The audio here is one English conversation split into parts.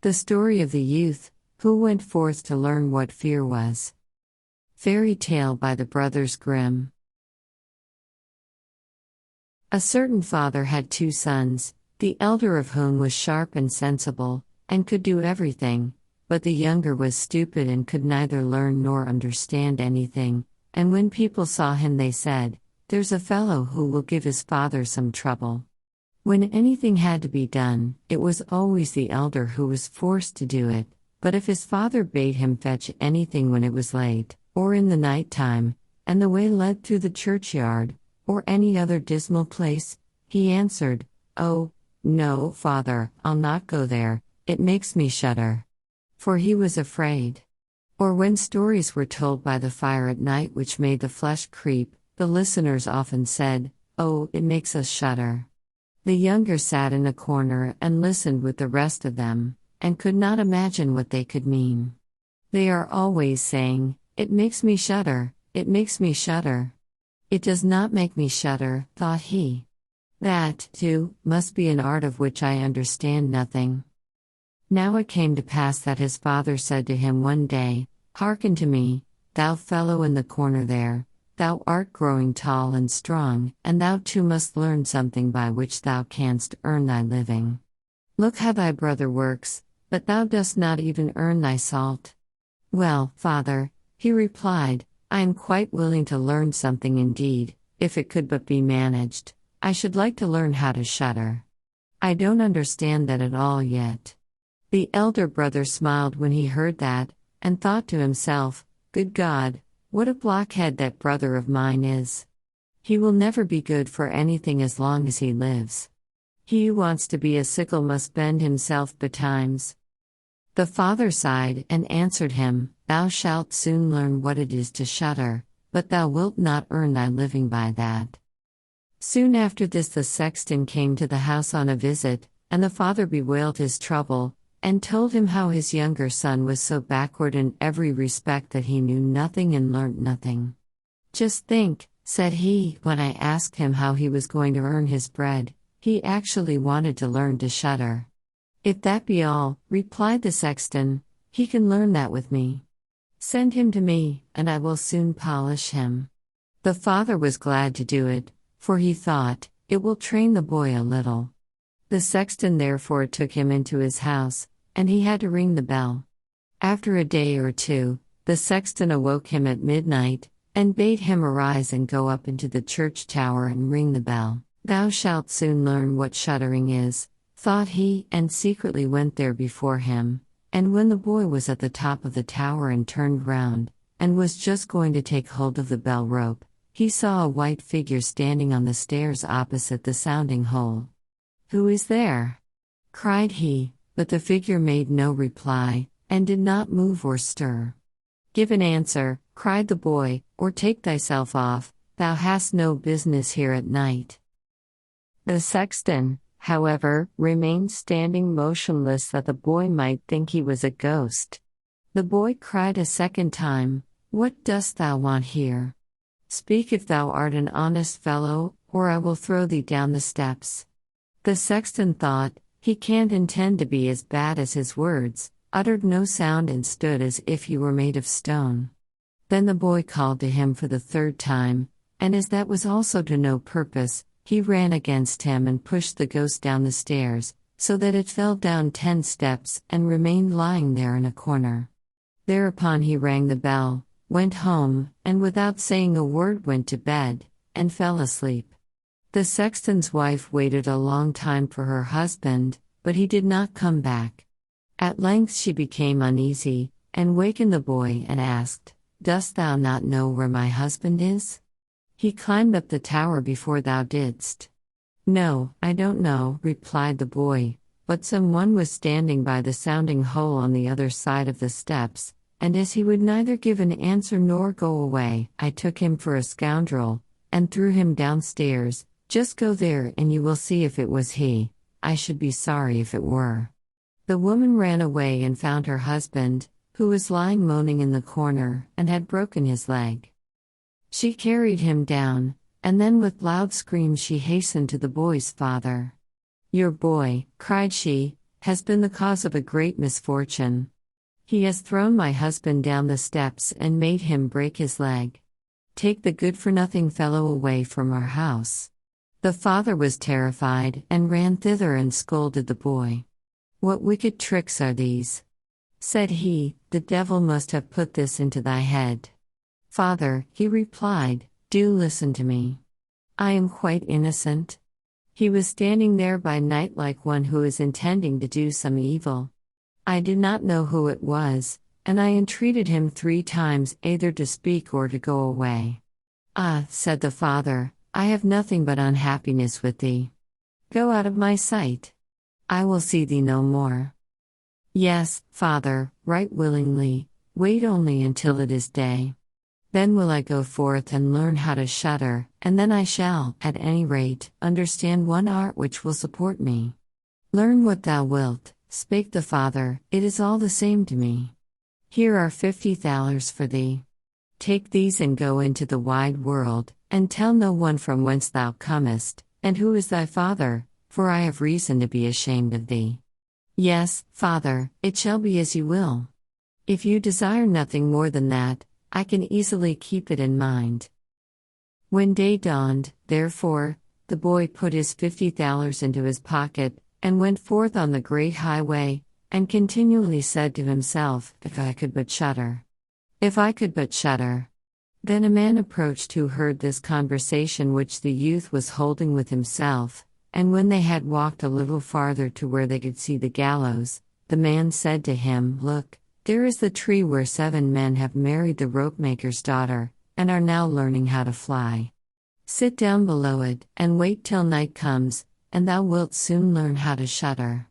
The story of the youth who went forth to learn what fear was. Fairy tale by the Brothers Grimm. A certain father had 2 sons, the elder of whom was sharp and sensible, and could do everything, but the younger was stupid and could neither learn nor understand anything, and when people saw him they said, "There's a fellow who will give his father some trouble." When anything had to be done, it was always the elder who was forced to do it, but if his father bade him fetch anything when it was late, or in the night time, and the way led through the churchyard, or any other dismal place, he answered, "Oh, no, father, I'll not go there, it makes me shudder." For he was afraid. Or when stories were told by the fire at night which made the flesh creep, the listeners often said, "Oh, it makes us shudder." The younger sat in a corner and listened with the rest of them, and could not imagine what they could mean. They are always saying, "It makes me shudder, it makes me shudder." "It does not make me shudder," thought he. "That, too, must be an art of which I understand nothing." Now it came to pass that his father said to him one day, "Hearken to me, thou fellow in the corner there. Thou art growing tall and strong, and thou too must learn something by which thou canst earn thy living. Look how thy brother works, but thou dost not even earn thy salt." "Well, father," he replied, "I am quite willing to learn something indeed, if it could but be managed. I should like to learn how to shudder. I don't understand that at all yet." The elder brother smiled when he heard that, and thought to himself, "Good God, what a blockhead that brother of mine is. He will never be good for anything as long as he lives. He who wants to be a sickle must bend himself betimes." The father sighed and answered him, "Thou shalt soon learn what it is to shudder, but thou wilt not earn thy living by that." Soon after this the sexton came to the house on a visit, and the father bewailed his trouble, and told him how his younger son was so backward in every respect that he knew nothing and learnt nothing. "Just think," said he, "when I asked him how he was going to earn his bread, he actually wanted to learn to shudder." "If that be all," replied the sexton, "he can learn that with me. Send him to me, and I will soon polish him." The father was glad to do it, for he thought, "It will train the boy a little." The sexton therefore took him into his house, and he had to ring the bell. After a day or 2, the sexton awoke him at midnight, and bade him arise and go up into the church tower and ring the bell. "Thou shalt soon learn what shuddering is," thought he, and secretly went there before him, and when the boy was at the top of the tower and turned round, and was just going to take hold of the bell rope, he saw a white figure standing on the stairs opposite the sounding hole. "Who is there?" cried he, but the figure made no reply, and did not move or stir. "Give an answer," cried the boy, "or take thyself off, thou hast no business here at night." The sexton, however, remained standing motionless that the boy might think he was a ghost. The boy cried a second time, "What dost thou want here? Speak if thou art an honest fellow, or I will throw thee down the steps." The sexton thought, "He can't intend to be as bad as his words," uttered no sound and stood as if he were made of stone. Then the boy called to him for the 3rd time, and as that was also to no purpose, he ran against him and pushed the ghost down the stairs, so that it fell down 10 steps and remained lying there in a corner. Thereupon he rang the bell, went home, and without saying a word went to bed, and fell asleep. The sexton's wife waited a long time for her husband, but he did not come back. At length she became uneasy, and wakened the boy and asked, "Dost thou not know where my husband is? He climbed up the tower before thou didst." "No, I don't know," replied the boy, "but someone was standing by the sounding hole on the other side of the steps, and as he would neither give an answer nor go away, I took him for a scoundrel, and threw him downstairs. Just go there and you will see if it was he. I should be sorry if it were." The woman ran away and found her husband, who was lying moaning in the corner, and had broken his leg. She carried him down, and then with loud screams she hastened to the boy's father. "Your boy," cried she, has been the cause of a great misfortune. He has thrown my husband down the steps and made him break his leg. Take the good-for-nothing fellow away from our house." The father was terrified and ran thither and scolded the boy. "What wicked tricks are these?" said he. "The devil must have put this into thy head." "Father," he replied, "do listen to me. I am quite innocent." He was standing there by night like one who is intending to do some evil. I did not know who it was, and I entreated him 3 times either to speak or to go away. "Ah," said the father, "I have nothing but unhappiness with thee. Go out of my sight. I will see thee no more." "Yes, father, right willingly, wait only until it is day. Then will I go forth and learn how to shudder, and then I shall, at any rate, understand one art which will support me." "Learn what thou wilt," spake the father, "it is all the same to me. Here are 50 thalers for thee. Take these and go into the wide world, and tell no one from whence thou comest, and who is thy father, for I have reason to be ashamed of thee." "Yes, father, it shall be as you will. If you desire nothing more than that, I can easily keep it in mind." When day dawned, therefore, the boy put his 50 thalers into his pocket, and went forth on the great highway, and continually said to himself, "If I could but shudder! If I could but shudder!" Then a man approached who heard this conversation which the youth was holding with himself, and when they had walked a little farther to where they could see the gallows, the man said to him, "Look, there is the tree where 7 men have married the ropemaker's daughter, and are now learning how to fly. Sit down below it, and wait till night comes, and thou wilt soon learn how to shudder."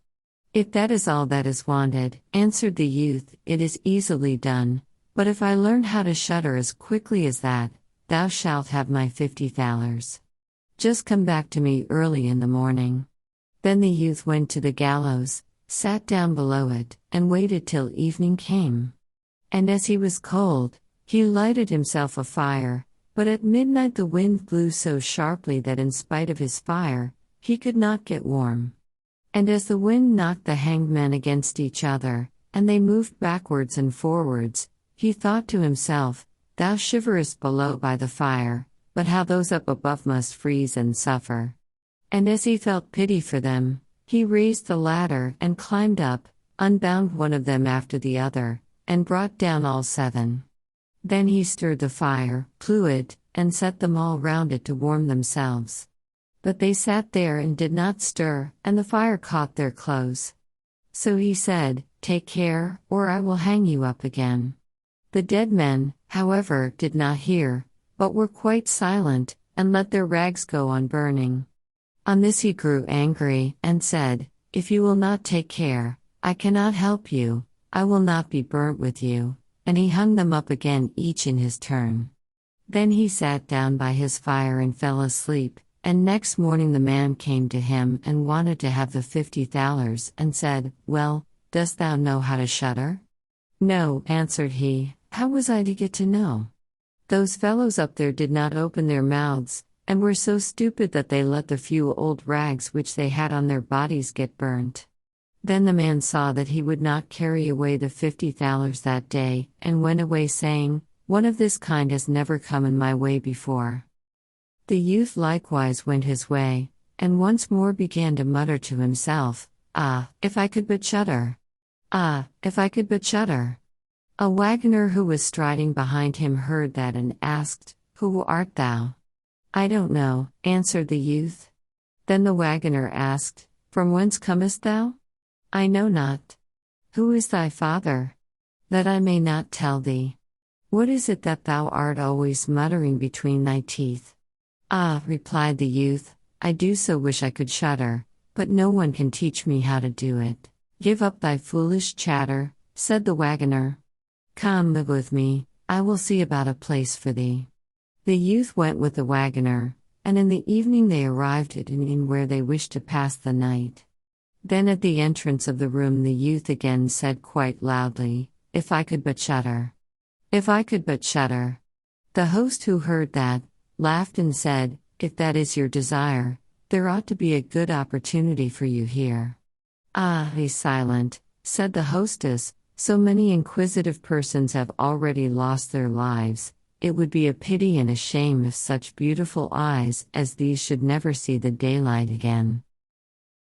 "If that is all that is wanted," answered the youth, "it is easily done, but if I learn how to shudder as quickly as that, thou shalt have my 50 thalers. Just come back to me early in the morning." Then the youth went to the gallows, sat down below it, and waited till evening came. And as he was cold, he lighted himself a fire, but at midnight the wind blew so sharply that in spite of his fire, he could not get warm. And as the wind knocked the hanged men against each other, and they moved backwards and forwards, he thought to himself, "Thou shiverest below by the fire, but how those up above must freeze and suffer." And as he felt pity for them, he raised the ladder and climbed up, unbound one of them after the other, and brought down all 7. Then he stirred the fire, blew it, and set them all round it to warm themselves. But they sat there and did not stir, and the fire caught their clothes. So he said, "Take care, or I will hang you up again." The dead men, however, did not hear, but were quite silent, and let their rags go on burning. On this he grew angry, and said, "If you will not take care, I cannot help you, I will not be burnt with you," and he hung them up again each in his turn. Then he sat down by his fire and fell asleep, and next morning the man came to him and wanted to have the 50 thalers, and said, "Well, dost thou know how to shudder?" "No," answered he, "how was I to get to know? Those fellows up there did not open their mouths, and were so stupid that they let the few old rags which they had on their bodies get burnt." Then the man saw that he would not carry away the 50 thalers that day, and went away saying, "One of this kind has never come in my way before." The youth likewise went his way, and once more began to mutter to himself, "Ah, if I could but shudder! Ah, if I could but shudder!" A wagoner who was striding behind him heard that and asked, "Who art thou?" "I don't know," answered the youth. Then the wagoner asked, "From whence comest thou?" "I know not." "Who is thy father?" "That I may not tell thee." "What is it that thou art always muttering between thy teeth?" "Ah," replied the youth, "I do so wish I could shudder, but no one can teach me how to do it." "Give up thy foolish chatter," said the wagoner. "Come live with me, I will see about a place for thee." The youth went with the wagoner, and in the evening they arrived at an inn where they wished to pass the night. Then at the entrance of the room the youth again said quite loudly, "If I could but shudder! If I could but shudder!" The host who heard that, laughed and said, "If that is your desire, there ought to be a good opportunity for you here. Ah, be silent, said the hostess, so many inquisitive persons have already lost their lives. It would be a pity and a shame if such beautiful eyes as these should never see the daylight again.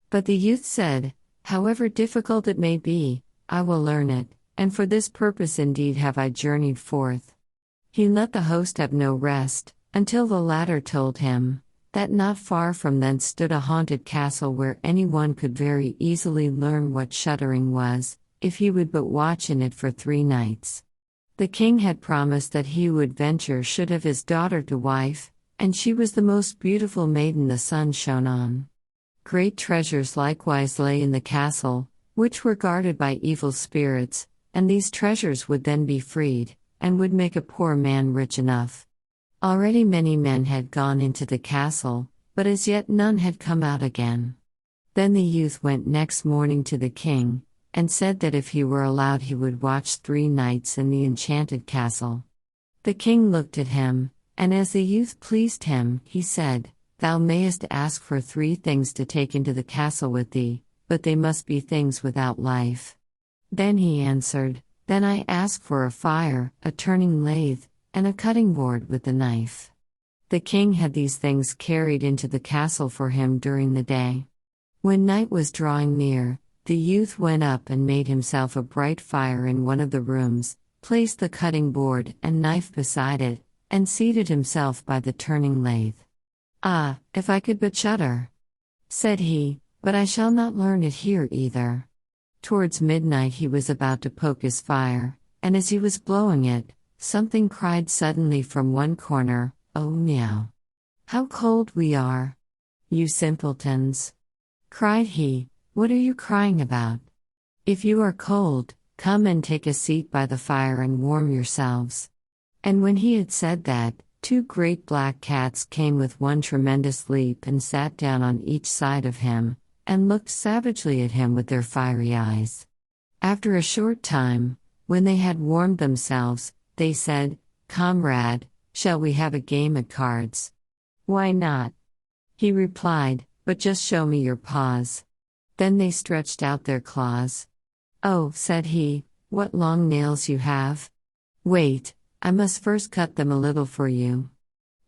But the youth said, however difficult it may be, I will learn it, and for this purpose indeed have I journeyed forth. He let the host have no rest, until the latter told him that not far from thence stood a haunted castle where anyone could very easily learn what shuddering was, if he would but watch in it for 3 nights. The king had promised that he who would venture should have his daughter to wife, and she was the most beautiful maiden the sun shone on. Great treasures likewise lay in the castle, which were guarded by evil spirits, and these treasures would then be freed, and would make a poor man rich enough. Already many men had gone into the castle, but as yet none had come out again. Then the youth went next morning to the king, and said that if he were allowed he would watch 3 nights in the enchanted castle. The king looked at him, and as the youth pleased him, he said, Thou mayest ask for 3 things to take into the castle with thee, but they must be things without life. Then he answered, Then I ask for a fire, a turning lathe, and a cutting board with a knife. The king had these things carried into the castle for him during the day. When night was drawing near, the youth went up and made himself a bright fire in one of the rooms, placed the cutting board and knife beside it, and seated himself by the turning lathe. Ah, if I could but shudder, said he, but I shall not learn it here either. Towards midnight he was about to poke his fire, and as he was blowing it, something cried suddenly from one corner, Oh meow! How cold we are! You simpletons! Cried he, What are you crying about? If you are cold, come and take a seat by the fire and warm yourselves. And when he had said that, 2 great black cats came with one tremendous leap and sat down on each side of him, and looked savagely at him with their fiery eyes. After a short time, when they had warmed themselves, they said, Comrade, shall we have a game at cards? Why not? He replied, But just show me your paws. Then they stretched out their claws. Oh, said he, what long nails you have! Wait, I must first cut them a little for you.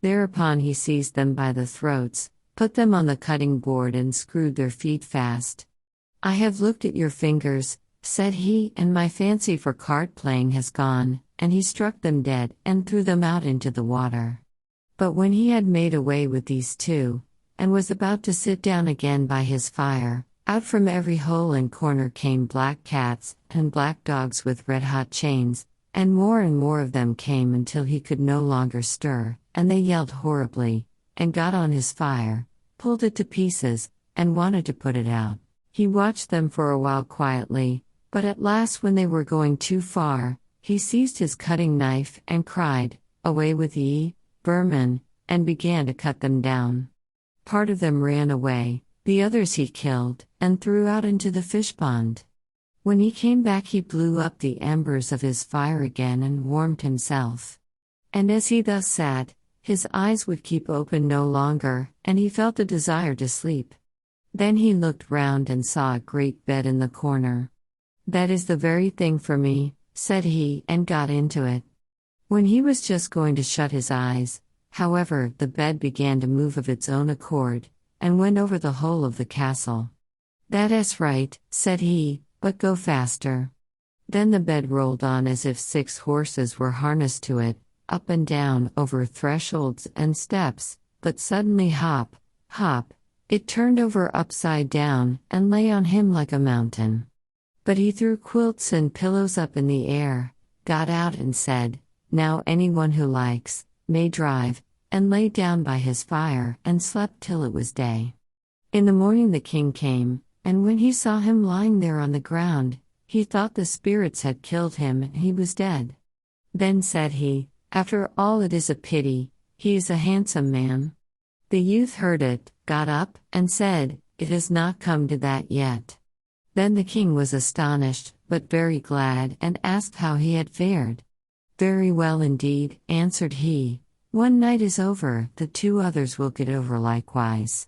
Thereupon he seized them by the throats, put them on the cutting board and screwed their feet fast. I have looked at your fingers, said he, and my fancy for card playing has gone, and he struck them dead and threw them out into the water. But when he had made away with these 2, and was about to sit down again by his fire, out from every hole and corner came black cats and black dogs with red-hot chains, and more of them came until he could no longer stir, and they yelled horribly, and got on his fire, pulled it to pieces, and wanted to put it out. He watched them for a while quietly, but at last when they were going too far, he seized his cutting knife and cried, Away with ye, vermin, and began to cut them down. Part of them ran away, the others he killed, and threw out into the fish pond. When he came back he blew up the embers of his fire again and warmed himself. And as he thus sat, his eyes would keep open no longer, and he felt a desire to sleep. Then he looked round and saw a great bed in the corner. That is the very thing for me, said he, and got into it. When he was just going to shut his eyes, however, the bed began to move of its own accord, and went over the whole of the castle. That is right, said he, but go faster. Then the bed rolled on as if 6 horses were harnessed to it, up and down over thresholds and steps, but suddenly hop, hop, it turned over upside down and lay on him like a mountain. But he threw quilts and pillows up in the air, got out and said, Now anyone who likes, may drive, and lay down by his fire and slept till it was day. In the morning the king came, and when he saw him lying there on the ground, he thought the spirits had killed him and he was dead. Then said he, After all it is a pity, he is a handsome man. The youth heard it, got up, and said, It has not come to that yet. Then the king was astonished, but very glad, and asked how he had fared. Very well indeed, answered he. One night is over, the 2 others will get over likewise.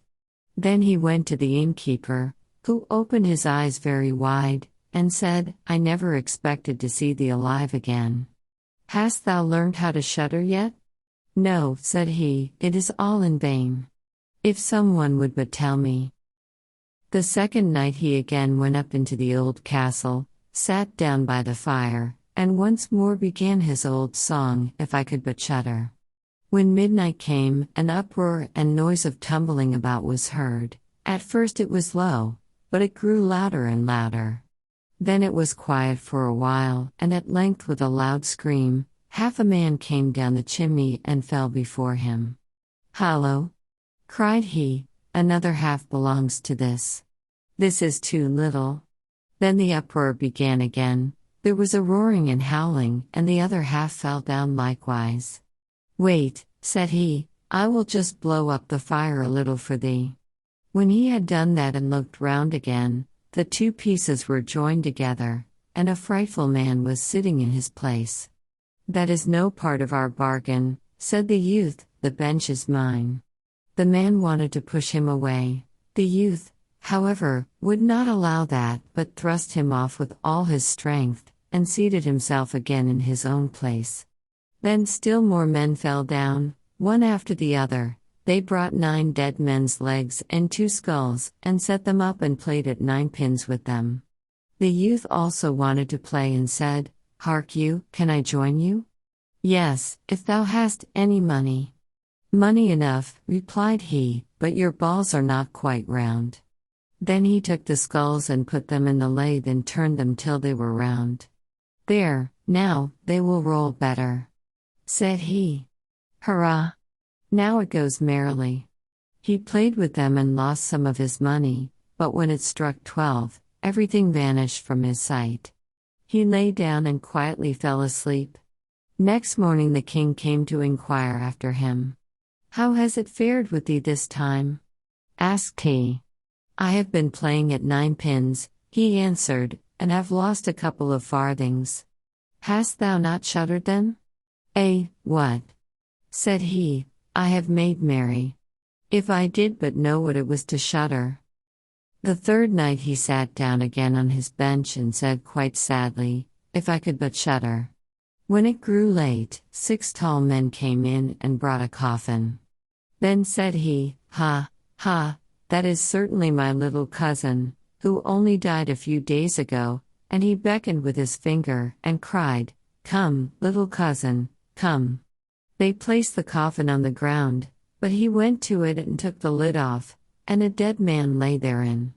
Then he went to the innkeeper, who opened his eyes very wide, and said, I never expected to see thee alive again. Hast thou learned how to shudder yet? No, said he, it is all in vain. If someone would but tell me. The second night he again went up into the old castle, sat down by the fire, and once more began his old song, If I Could But Shudder. When midnight came, an uproar and noise of tumbling about was heard. At first it was low, but it grew louder and louder. Then it was quiet for a while, and at length with a loud scream, half a man came down the chimney and fell before him. Hallo! Cried he, another half belongs to this. This is too little. Then the uproar began again, there was a roaring and howling, and the other half fell down likewise. Wait, said he, I will just blow up the fire a little for thee. When he had done that and looked round again, the two pieces were joined together, and a frightful man was sitting in his place. That is no part of our bargain, said the youth, the bench is mine. The man wanted to push him away. The youth, however, would not allow that, but thrust him off with all his strength, and seated himself again in his own place. Then still more men fell down, one after the other. They brought 9 dead men's legs and 2 skulls, and set them up and played at 9 pins with them. The youth also wanted to play and said, Hark you, can I join you? Yes, if thou hast any money. Money enough, replied he, but your balls are not quite round. Then he took the skulls and put them in the lathe and turned them till they were round. There, now, they will roll better, said he. Hurrah! Now it goes merrily. He played with them and lost some of his money, but when it struck 12, everything vanished from his sight. He lay down and quietly fell asleep. Next morning the king came to inquire after him. How has it fared with thee this time? Asked he. I have been playing at 9 pins, he answered, and have lost a couple of farthings. Hast thou not shuddered then? What? Said he, I have made merry. If I did but know what it was to shudder. The third night he sat down again on his bench and said quite sadly, If I could but shudder. When it grew late, 6 tall men came in and brought a coffin. Then said he, Ha, ha, that is certainly my little cousin, who only died a few days ago, and he beckoned with his finger, and cried, Come, little cousin, come. They placed the coffin on the ground, but he went to it and took the lid off, and a dead man lay therein.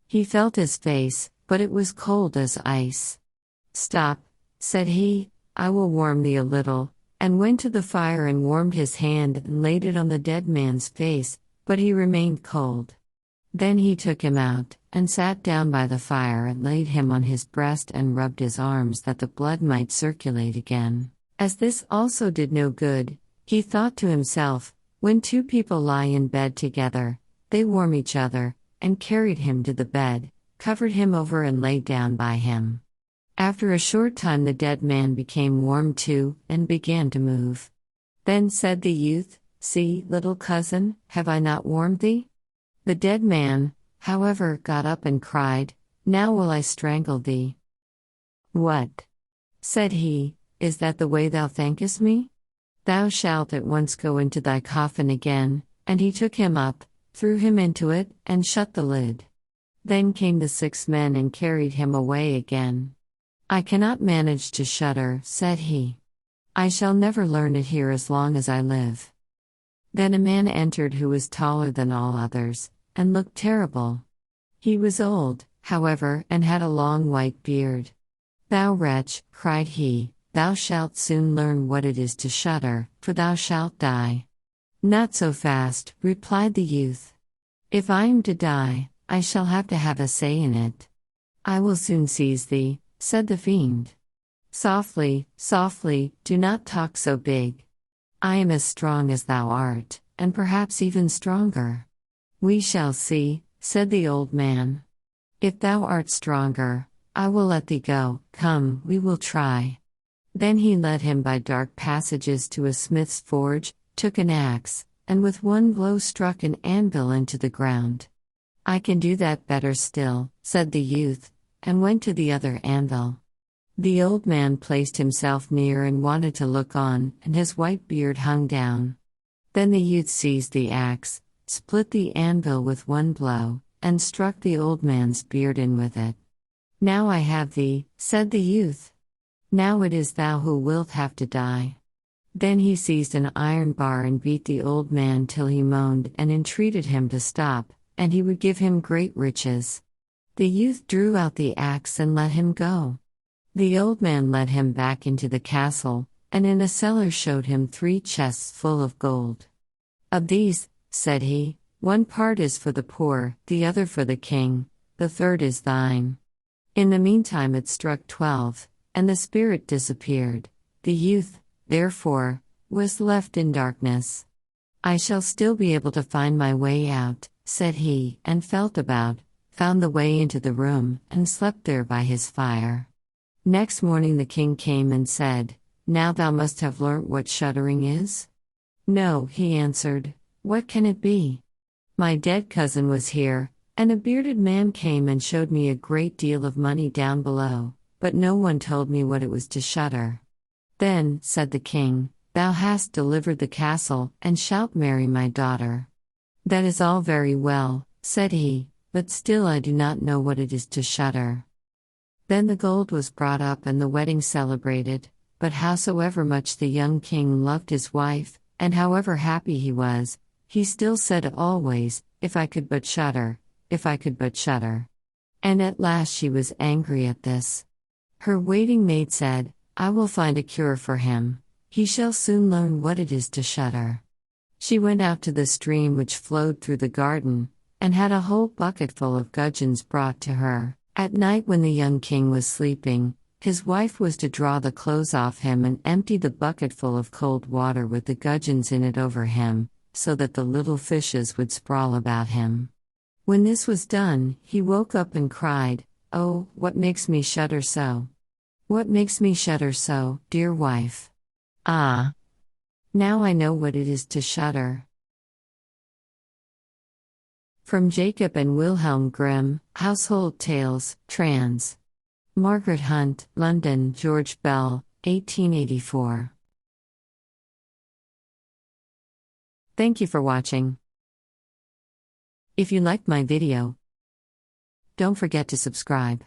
He felt his face, but it was cold as ice. Stop, said he, I will warm thee a little, and went to the fire and warmed his hand and laid it on the dead man's face, but he remained cold. Then he took him out, and sat down by the fire and laid him on his breast and rubbed his arms that the blood might circulate again. As this also did no good, he thought to himself, when 2 people lie in bed together, they warm each other, and carried him to the bed, covered him over and lay down by him. After a short time the dead man became warm too, and began to move. Then said the youth, See, little cousin, have I not warmed thee? The dead man, however, got up and cried, Now will I strangle thee. What? Said he, is that the way thou thankest me? Thou shalt at once go into thy coffin again, and he took him up, threw him into it, and shut the lid. Then came the 6 men and carried him away again. I cannot manage to shudder, said he. I shall never learn it here as long as I live. Then a man entered who was taller than all others, and looked terrible. He was old, however, and had a long white beard. Thou wretch, cried he, thou shalt soon learn what it is to shudder, for thou shalt die. Not so fast, replied the youth. If I am to die, I shall have to have a say in it. I will soon seize thee, said the fiend. Softly, softly, do not talk so big. I am as strong as thou art, and perhaps even stronger. We shall see, said the old man. If thou art stronger, I will let thee go, come, we will try. Then he led him by dark passages to a smith's forge, took an axe, and with one blow struck an anvil into the ground. "I can do that better still," said the youth, and went to the other anvil. The old man placed himself near and wanted to look on, and his white beard hung down. Then the youth seized the axe, split the anvil with one blow, and struck the old man's beard in with it. "Now I have thee," said the youth. "Now it is thou who wilt have to die." Then he seized an iron bar and beat the old man till he moaned and entreated him to stop, and he would give him great riches. The youth drew out the axe and let him go. The old man led him back into the castle, and in a cellar showed him 3 chests full of gold. "Of these," said he, "one part is for the poor, the other for the king, the third is thine." In the meantime it struck 12, and the spirit disappeared. The youth, therefore, was left in darkness. "I shall still be able to find my way out," said he, and felt about, found the way into the room, and slept there by his fire. Next morning the king came and said, "Now thou must have learnt what shuddering is?" "No," he answered, "what can it be?" "My dead cousin was here, and a bearded man came and showed me a great deal of money down below, but no one told me what it was to shudder." "Then," said the king, "thou hast delivered the castle, and shalt marry my daughter." "That is all very well," said he, "but still I do not know what it is to shudder." Then the gold was brought up and the wedding celebrated, but howsoever much the young king loved his wife, and however happy he was, he still said always, "If I could but shudder, if I could but shudder." And at last she was angry at this. Her waiting maid said, "I will find a cure for him. He shall soon learn what it is to shudder." She went out to the stream which flowed through the garden, and had a whole bucketful of gudgeons brought to her. At night when the young king was sleeping, his wife was to draw the clothes off him and empty the bucketful of cold water with the gudgeons in it over him, so that the little fishes would sprawl about him. When this was done, he woke up and cried, "Oh, what makes me shudder so? What makes me shudder so, dear wife? Ah! Now I know what it is to shudder." From Jacob and Wilhelm Grimm, Household Tales, trans. Margaret Hunt, London, George Bell, 1884. Thank you for watching. If you liked my video, don't forget to subscribe.